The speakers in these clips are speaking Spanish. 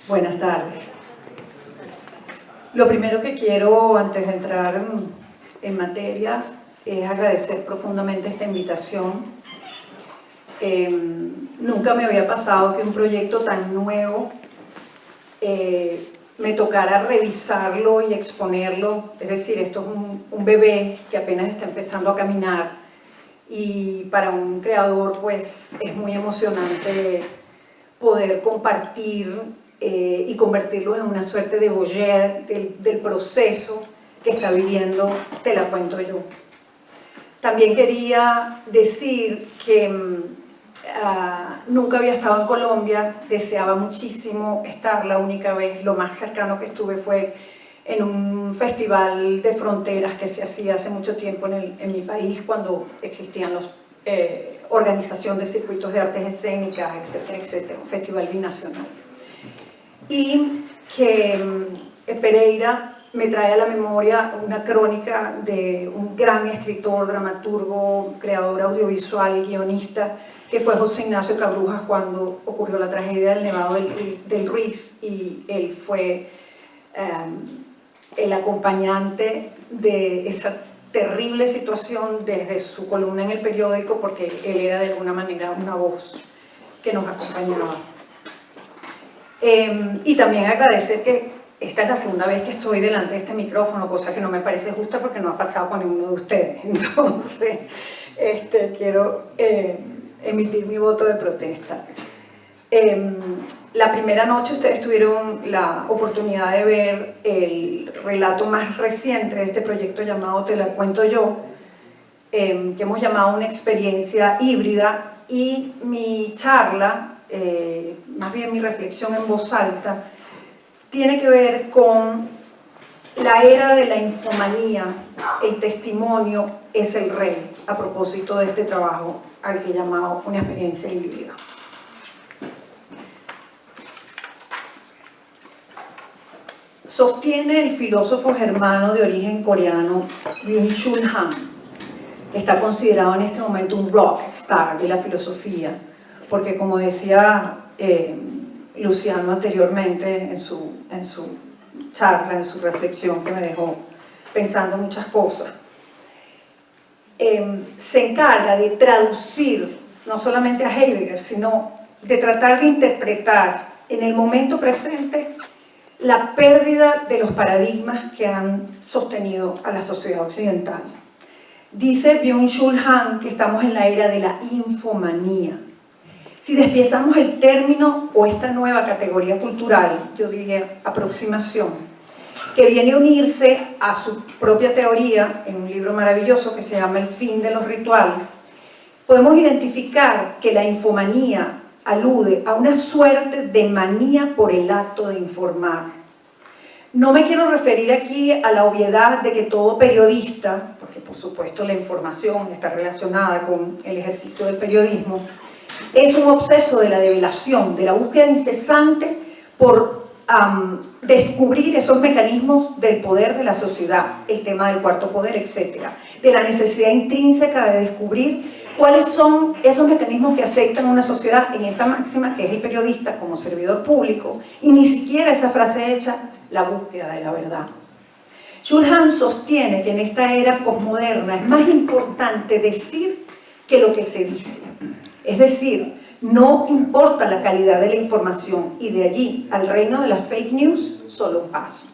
Buenas tardes. Lo primero que quiero, antes de entrar en materia, es agradecer profundamente esta invitación. Nunca me había pasado que un proyecto tan nuevo me tocara revisarlo y exponerlo. Es decir, esto es un bebé que apenas está empezando a caminar, y para un creador pues es muy emocionante poder compartir y convertirlo en una suerte de voyeur del proceso que está viviendo Te la cuento yo. También quería decir que nunca había estado en Colombia, deseaba muchísimo estar. La única vez, lo más cercano que estuve fue en un festival de fronteras que se hacía hace mucho tiempo en mi país, cuando existían los organización de circuitos de artes escénicas, etcétera, etcétera, un festival binacional. Y que Pereira me trae a la memoria una crónica de un gran escritor, dramaturgo, creador audiovisual, guionista, que fue José Ignacio Cabrujas cuando ocurrió la tragedia del Nevado del Ruiz, y él fue el acompañante de esa terrible situación desde su columna en el periódico, porque él era de alguna manera una voz que nos acompañaba. Y también agradecer que esta es la segunda vez que estoy delante de este micrófono, cosa que no me parece justa porque no ha pasado con ninguno de ustedes. Entonces, quiero emitir mi voto de protesta. La primera noche ustedes tuvieron la oportunidad de ver el relato más reciente de este proyecto llamado Te la cuento yo, que hemos llamado una experiencia híbrida, y mi charla, más bien mi reflexión en voz alta, tiene que ver con la era de la infomanía. El testimonio es el rey, a propósito de este trabajo al que he llamado una experiencia híbrida. Sostiene el filósofo germano de origen coreano Byung-Chul Han, que está considerado en este momento un rock star de la filosofía, porque, como decía Luciano anteriormente en su charla, en su reflexión, que me dejó pensando muchas cosas, se encarga de traducir no solamente a Heidegger, sino de tratar de interpretar en el momento presente la pérdida de los paradigmas que han sostenido a la sociedad occidental. Dice Byung-Chul Han que estamos en la era de la infomanía. Si despiezamos el término o esta nueva categoría cultural, yo diría aproximación, que viene a unirse a su propia teoría en un libro maravilloso que se llama El fin de los rituales, podemos identificar que la infomanía alude a una suerte de manía por el acto de informar. No me quiero referir aquí a la obviedad de que todo periodista, porque por supuesto la información está relacionada con el ejercicio del periodismo, es un obseso de la develación, de la búsqueda incesante por descubrir esos mecanismos del poder de la sociedad, el tema del cuarto poder, etc., de la necesidad intrínseca de descubrir cuáles son esos mecanismos que aceptan una sociedad en esa máxima que es el periodista como servidor público, y ni siquiera esa frase hecha, la búsqueda de la verdad. Chul Han sostiene que en esta era posmoderna es más importante decir que lo que se dice. Es decir, no importa la calidad de la información, y de allí al reino de las fake news, solo un paso.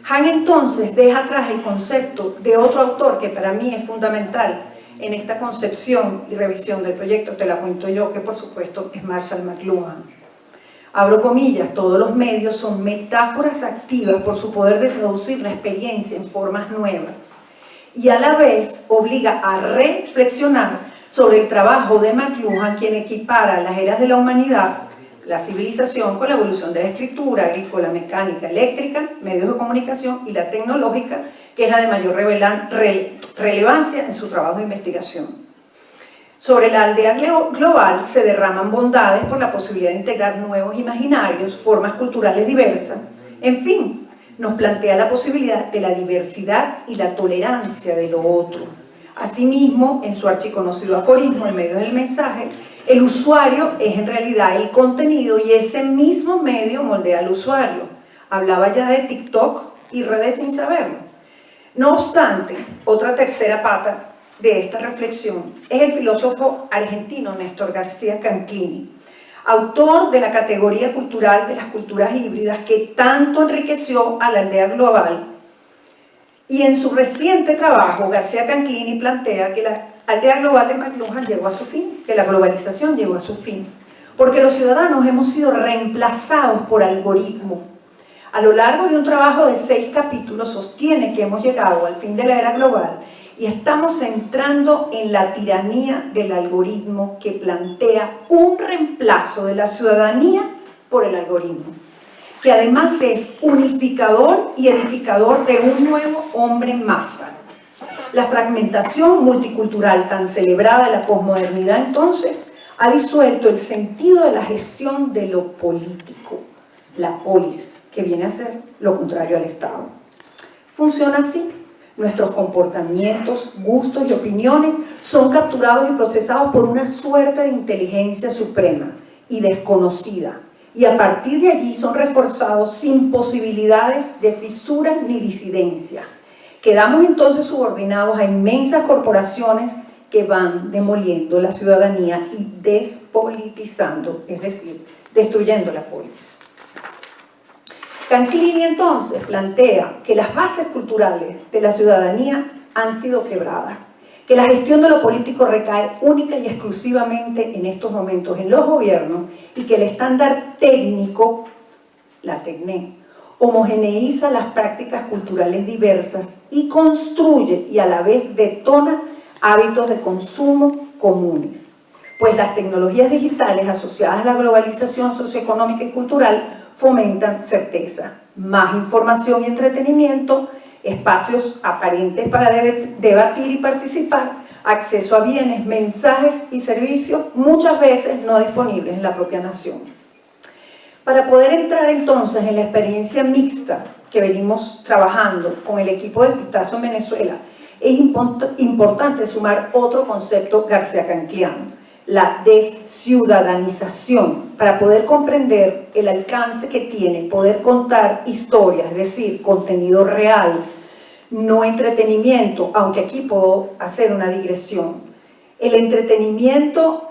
Han entonces deja atrás el concepto de otro autor que para mí es fundamental en esta concepción y revisión del proyecto Te la cuento yo, que por supuesto es Marshall McLuhan. Abro comillas, todos los medios son metáforas activas por su poder de traducir la experiencia en formas nuevas, y a la vez obliga a reflexionar sobre el trabajo de McLuhan, quien equipara las eras de la humanidad, la civilización, con la evolución de la escritura, agrícola, mecánica, eléctrica, medios de comunicación, y la tecnológica, que es la de mayor relevancia en su trabajo de investigación. Sobre la aldea global se derraman bondades por la posibilidad de integrar nuevos imaginarios, formas culturales diversas. En fin, nos plantea la posibilidad de la diversidad y la tolerancia de lo otro, Asimismo, en su archiconocido aforismo, en medio del mensaje, el usuario es en realidad el contenido y ese mismo medio moldea al usuario. Hablaba ya de TikTok y redes sin saberlo. No obstante, otra tercera pata de esta reflexión es el filósofo argentino Néstor García Canclini, autor de la categoría cultural de las culturas híbridas que tanto enriqueció a la aldea global. Y en su reciente trabajo, García Canclini plantea que la aldea global de McLuhan llegó a su fin, que la globalización llegó a su fin, porque los ciudadanos hemos sido reemplazados por algoritmos. A lo largo de un trabajo de 6 capítulos sostiene que hemos llegado al fin de la era global y estamos entrando en la tiranía del algoritmo que plantea un reemplazo de la ciudadanía por el algoritmo, que además es unificador y edificador de un nuevo hombre en masa. La fragmentación multicultural tan celebrada de la posmodernidad entonces ha disuelto el sentido de la gestión de lo político, la polis, que viene a ser lo contrario al Estado. Funciona así. Nuestros comportamientos, gustos y opiniones son capturados y procesados por una suerte de inteligencia suprema y desconocida, y a partir de allí son reforzados sin posibilidades de fisura ni disidencia. Quedamos entonces subordinados a inmensas corporaciones que van demoliendo la ciudadanía y despolitizando, es decir, destruyendo la polis. Canclini entonces plantea que las bases culturales de la ciudadanía han sido quebradas, que la gestión de lo político recae única y exclusivamente en estos momentos en los gobiernos y que el estándar técnico, la TECNE, homogeneiza las prácticas culturales diversas y construye y a la vez detona hábitos de consumo comunes. Pues las tecnologías digitales asociadas a la globalización socioeconómica y cultural fomentan certeza, más información y entretenimiento, espacios aparentes para debatir y participar, acceso a bienes, mensajes y servicios muchas veces no disponibles en la propia nación. Para poder entrar entonces en la experiencia mixta que venimos trabajando con el equipo de Pistazo en Venezuela, es importante sumar otro concepto garcía-cancliano, la desciudadanización, para poder comprender el alcance que tiene poder contar historias, es decir, contenido real, no entretenimiento, aunque aquí puedo hacer una digresión. El entretenimiento,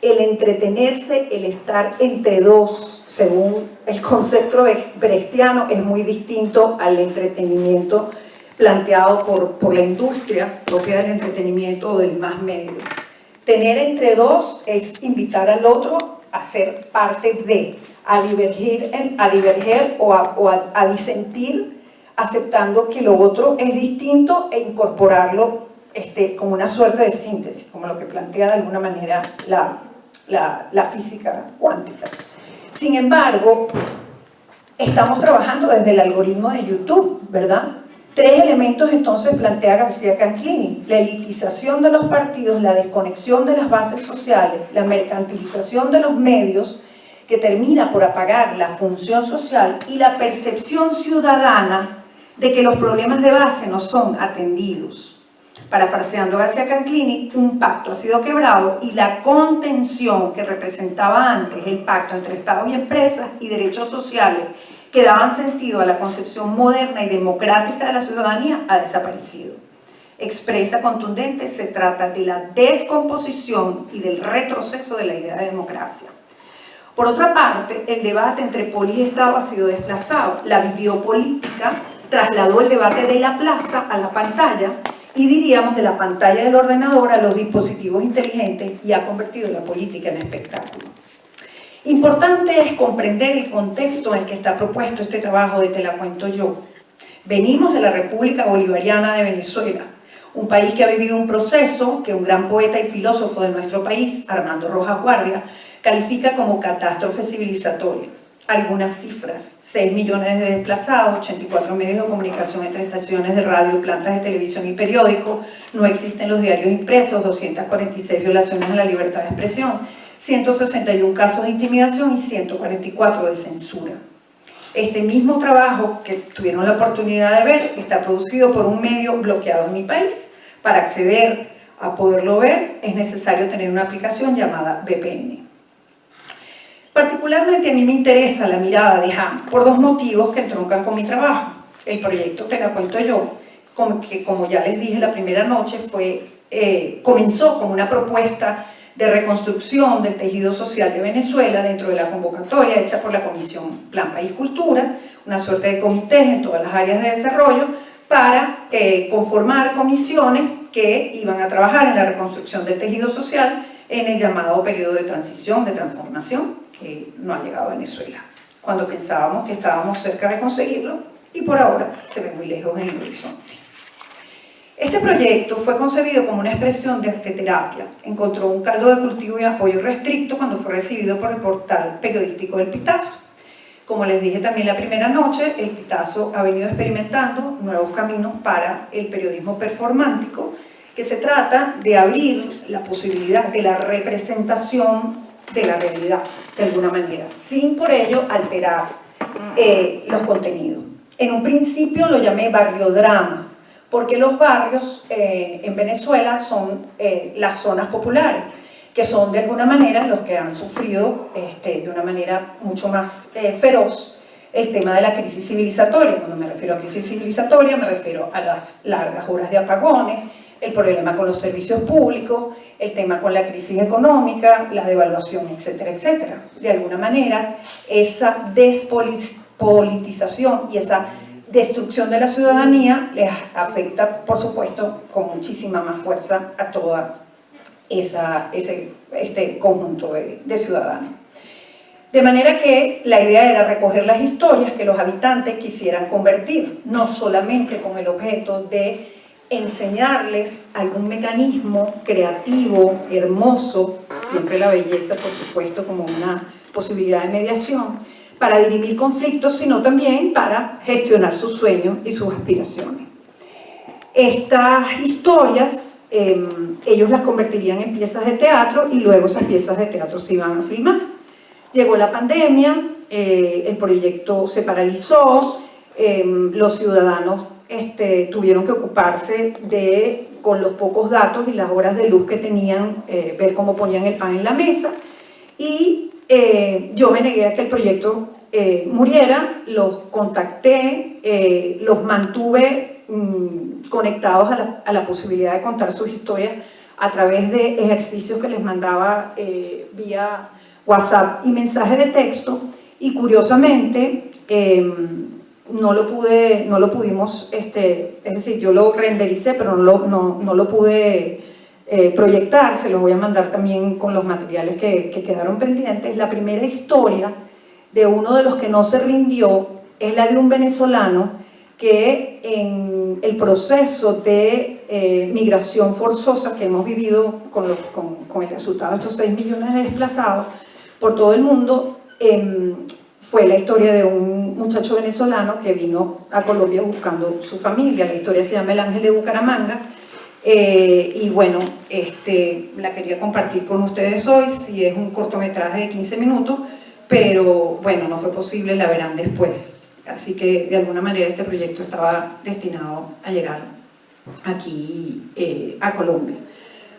el entretenerse, el estar entre dos, según el concepto brechtiano, es muy distinto al entretenimiento planteado por la industria propia del entretenimiento o del más medio. Tener entre dos es invitar al otro a ser parte de, a diverger o a disentir, aceptando que lo otro es distinto e incorporarlo como una suerte de síntesis, como lo que plantea de alguna manera la física cuántica. Sin embargo, estamos trabajando desde el algoritmo de YouTube, ¿verdad? 3 elementos entonces plantea García Canclini: la elitización de los partidos, la desconexión de las bases sociales, la mercantilización de los medios, que termina por apagar la función social, y la percepción ciudadana de que los problemas de base no son atendidos. Parafraseando García Canclini, un pacto ha sido quebrado y la contención que representaba antes el pacto entre Estados y empresas y derechos sociales que daban sentido a la concepción moderna y democrática de la ciudadanía ha desaparecido. Expresa contundente, se trata de la descomposición y del retroceso de la idea de democracia. Por otra parte, el debate entre polis y Estado ha sido desplazado. La videopolítica trasladó el debate de la plaza a la pantalla y diríamos de la pantalla del ordenador a los dispositivos inteligentes, y ha convertido la política en espectáculo. Importante es comprender el contexto en el que está propuesto este trabajo de Te la cuento yo. Venimos de la República Bolivariana de Venezuela, un país que ha vivido un proceso que un gran poeta y filósofo de nuestro país, Armando Rojas Guardia, califica como catástrofe civilizatoria. Algunas cifras: 6 millones de desplazados, 84 medios de comunicación entre estaciones de radio, plantas de televisión y periódicos, no existen los diarios impresos, 246 violaciones a la libertad de expresión, 161 casos de intimidación y 144 de censura. Este mismo trabajo que tuvieron la oportunidad de ver está producido por un medio bloqueado en mi país, Para acceder a poderlo ver es necesario tener una aplicación llamada VPN. Particularmente a mí me interesa la mirada de Han por dos motivos que entroncan con mi trabajo. El proyecto Te la cuento yo, que como ya les dije la primera noche, comenzó como una propuesta de reconstrucción del tejido social de Venezuela dentro de la convocatoria hecha por la Comisión Plan País Cultura, una suerte de comités en todas las áreas de desarrollo para conformar comisiones que iban a trabajar en la reconstrucción del tejido social en el llamado periodo de transición, de transformación, que no ha llegado a Venezuela, cuando pensábamos que estábamos cerca de conseguirlo y por ahora se ve muy lejos en el horizonte. Este proyecto fue concebido como una expresión de arteterapia. Encontró un caldo de cultivo y apoyo restricto cuando fue recibido por el portal periodístico del Pitazo. Como les dije también la primera noche, el Pitazo ha venido experimentando nuevos caminos para el periodismo performántico, que se trata de abrir la posibilidad de la representación de la realidad, de alguna manera, sin por ello alterar los contenidos. En un principio lo llamé barriodrama, porque los barrios en Venezuela son las zonas populares, que son de alguna manera los que han sufrido de una manera mucho más feroz el tema de la crisis civilizatoria. Cuando me refiero a crisis civilizatoria me refiero a las largas horas de apagones, el problema con los servicios públicos, el tema con la crisis económica, la devaluación, etcétera, etcétera. De alguna manera, esa despolitización y esa destrucción de la ciudadanía les afecta, por supuesto, con muchísima más fuerza a toda este conjunto de ciudadanos. De manera que la idea era recoger las historias que los habitantes quisieran convertir, no solamente con el objeto de enseñarles algún mecanismo creativo, hermoso, siempre la belleza, por supuesto, como una posibilidad de mediación, para dirimir conflictos, sino también para gestionar sus sueños y sus aspiraciones. Estas historias, ellos las convertirían en piezas de teatro y luego esas piezas de teatro se iban a filmar. Llegó la pandemia, el proyecto se paralizó, los ciudadanos tuvieron que ocuparse de, con los pocos datos y las horas de luz que tenían, ver cómo ponían el pan en la mesa, y yo me negué a que el proyecto muriera. Los contacté, los mantuve conectados a la posibilidad de contar sus historias a través de ejercicios que les mandaba vía WhatsApp y mensajes de texto, y curiosamente no lo pudimos, es decir, yo lo rendericé, pero no lo pude proyectar. Se los voy a mandar también con los materiales que quedaron pendientes. La primera historia de uno de los que no se rindió es la de un venezolano que en el proceso de migración forzosa que hemos vivido con el resultado de estos 6 millones de desplazados por todo el mundo, fue la historia de un muchacho venezolano que vino a Colombia buscando su familia. La historia se llama El Ángel de Bucaramanga, y bueno, la quería compartir con ustedes hoy. Sí, es un cortometraje de 15 minutos, pero bueno, no fue posible, la verán después. Así que de alguna manera este proyecto estaba destinado a llegar aquí a Colombia.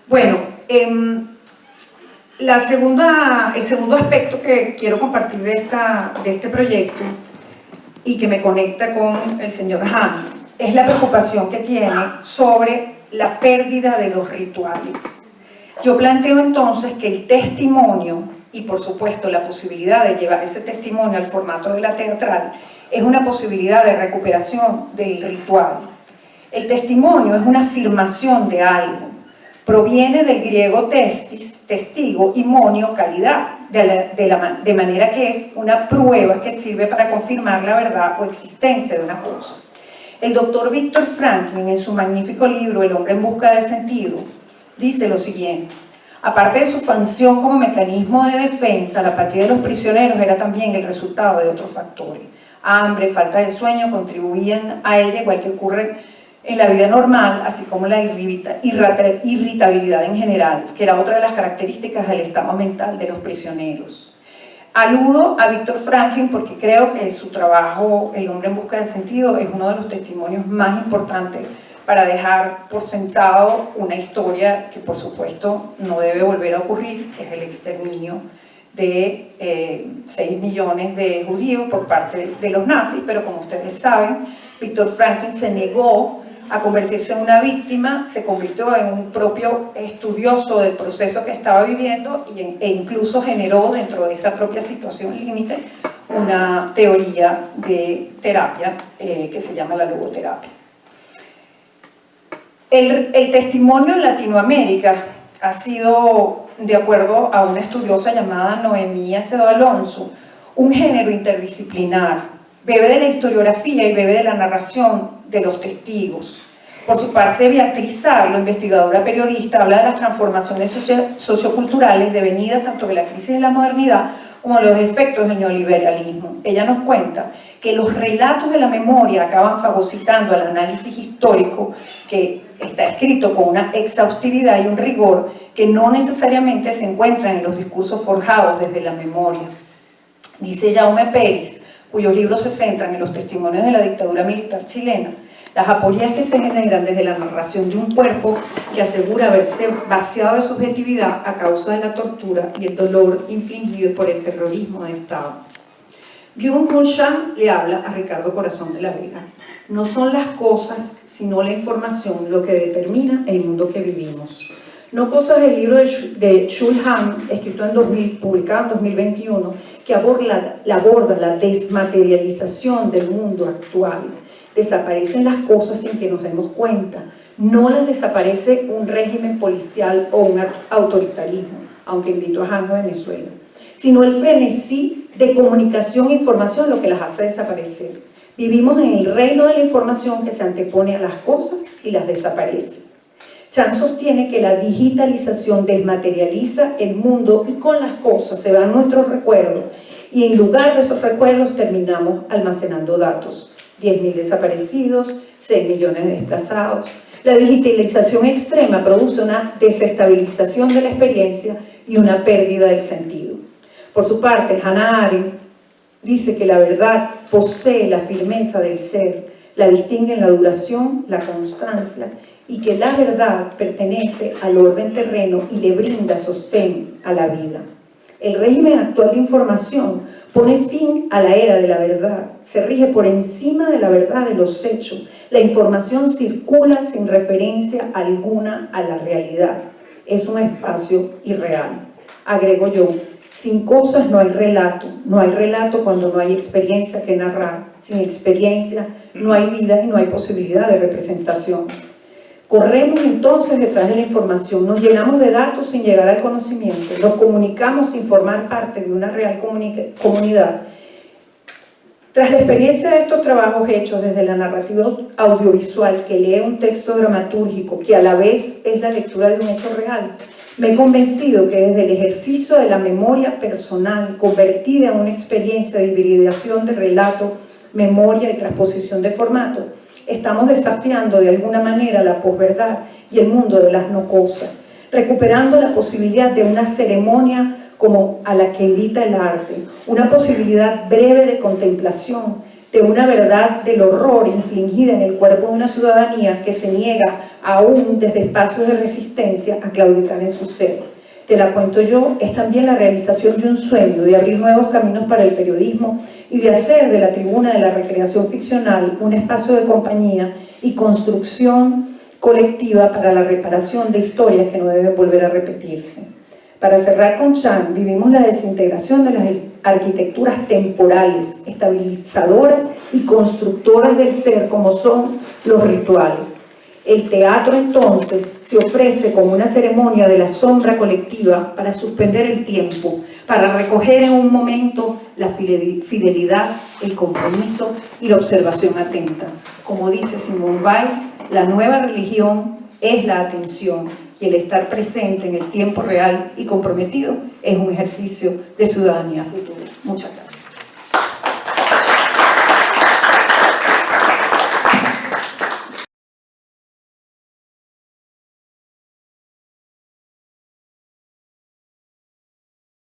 Bueno, el segundo aspecto que quiero compartir de este proyecto y que me conecta con el señor Han es la preocupación que tiene sobre la pérdida de los rituales. Yo planteo entonces que el testimonio, y por supuesto la posibilidad de llevar ese testimonio al formato de la teatral, es una posibilidad de recuperación del ritual. El testimonio es una afirmación de algo. Proviene del griego testis, testigo, y monio, calidad, de manera que es una prueba que sirve para confirmar la verdad o existencia de una cosa. El doctor Viktor Franklin, en su magnífico libro El hombre en busca de sentido, dice lo siguiente: aparte de su función como mecanismo de defensa, la apatía de los prisioneros era también el resultado de otros factores. Hambre, falta de sueño contribuían a ella, igual que ocurre en la vida normal, así como la irritabilidad en general, que era otra de las características del estado mental de los prisioneros. Aludo a Viktor Franklin porque creo que su trabajo, El hombre en busca de sentido, es uno de los testimonios más importantes para dejar por sentado una historia que por supuesto no debe volver a ocurrir, que es el exterminio de 6 millones de judíos por parte de los nazis, pero como ustedes saben, Viktor Frankl se negó a convertirse en una víctima, se convirtió en un propio estudioso del proceso que estaba viviendo e incluso generó dentro de esa propia situación límite una teoría de terapia que se llama la logoterapia. El testimonio en Latinoamérica ha sido, de acuerdo a una estudiosa llamada Noemí Acevedo Alonso, un género interdisciplinar. Bebe de la historiografía y bebe de la narración de los testigos. Por su parte, Beatriz Sarlo, investigadora periodista, habla de las transformaciones socioculturales devenidas tanto de la crisis de la modernidad como de los efectos del neoliberalismo. Ella nos cuenta que los relatos de la memoria acaban fagocitando al análisis histórico, que está escrito con una exhaustividad y un rigor que no necesariamente se encuentran en los discursos forjados desde la memoria. Dice Jaume Pérez, cuyos libros se centran en los testimonios de la dictadura militar chilena, las aporías que se generan desde la narración de un cuerpo que asegura haberse vaciado de subjetividad a causa de la tortura y el dolor infligido por el terrorismo de Estado. Guillaume Bonchamp le habla a Ricardo Corazón de la Vega. No son las cosas, sino la información lo que determina el mundo que vivimos. No cosas del libro de Jules Hahn, escrito publicado en 2021, que aborda la desmaterialización del mundo actual. Desaparecen las cosas sin que nos demos cuenta. No las desaparece un régimen policial o un autoritarismo, aunque invito a Hahn a Venezuela, sino el frenesí de comunicación e información lo que las hace desaparecer. Vivimos en el reino de la información que se antepone a las cosas y las desaparece. Chan sostiene que la digitalización desmaterializa el mundo y con las cosas se van nuestros recuerdos y en lugar de esos recuerdos terminamos almacenando datos. 10.000 desaparecidos, 6 millones de desplazados. La digitalización extrema produce una desestabilización de la experiencia y una pérdida del sentido. Por su parte, Hannah Arendt dice que la verdad posee la firmeza del ser, la distingue en la duración, la constancia, y que la verdad pertenece al orden terreno y le brinda sostén a la vida. El régimen actual de información pone fin a la era de la verdad, se rige por encima de la verdad de los hechos. La información circula sin referencia alguna a la realidad. Es un espacio irreal. Agrego yo, sin cosas no hay relato cuando no hay experiencia que narrar, sin experiencia no hay vida y no hay posibilidad de representación. Corremos entonces detrás de la información, nos llenamos de datos sin llegar al conocimiento, nos comunicamos sin formar parte de una real comunidad. Tras la experiencia de estos trabajos hechos desde la narrativa audiovisual que lee un texto dramatúrgico que a la vez es la lectura de un hecho real, me he convencido que desde el ejercicio de la memoria personal convertida en una experiencia de hibridación de relato, memoria y transposición de formato, estamos desafiando de alguna manera la posverdad y el mundo de las no cosas, recuperando la posibilidad de una ceremonia como a la que invita el arte, una posibilidad breve de contemplación, de una verdad del horror infligida en el cuerpo de una ciudadanía que se niega aún desde espacios de resistencia a claudicar en su ser. Te la cuento yo, es también la realización de un sueño, de abrir nuevos caminos para el periodismo y de hacer de la tribuna de la recreación ficcional un espacio de compañía y construcción colectiva para la reparación de historias que no deben volver a repetirse. Para cerrar con Chan, vivimos la desintegración de las arquitecturas temporales, estabilizadoras y constructoras del ser como son los rituales. El teatro entonces se ofrece como una ceremonia de la sombra colectiva para suspender el tiempo, para recoger en un momento la fidelidad, el compromiso y la observación atenta. Como dice Simone Weil, la nueva religión es la atención y el estar presente en el tiempo real y comprometido es un ejercicio de ciudadanía futura. Muchas gracias.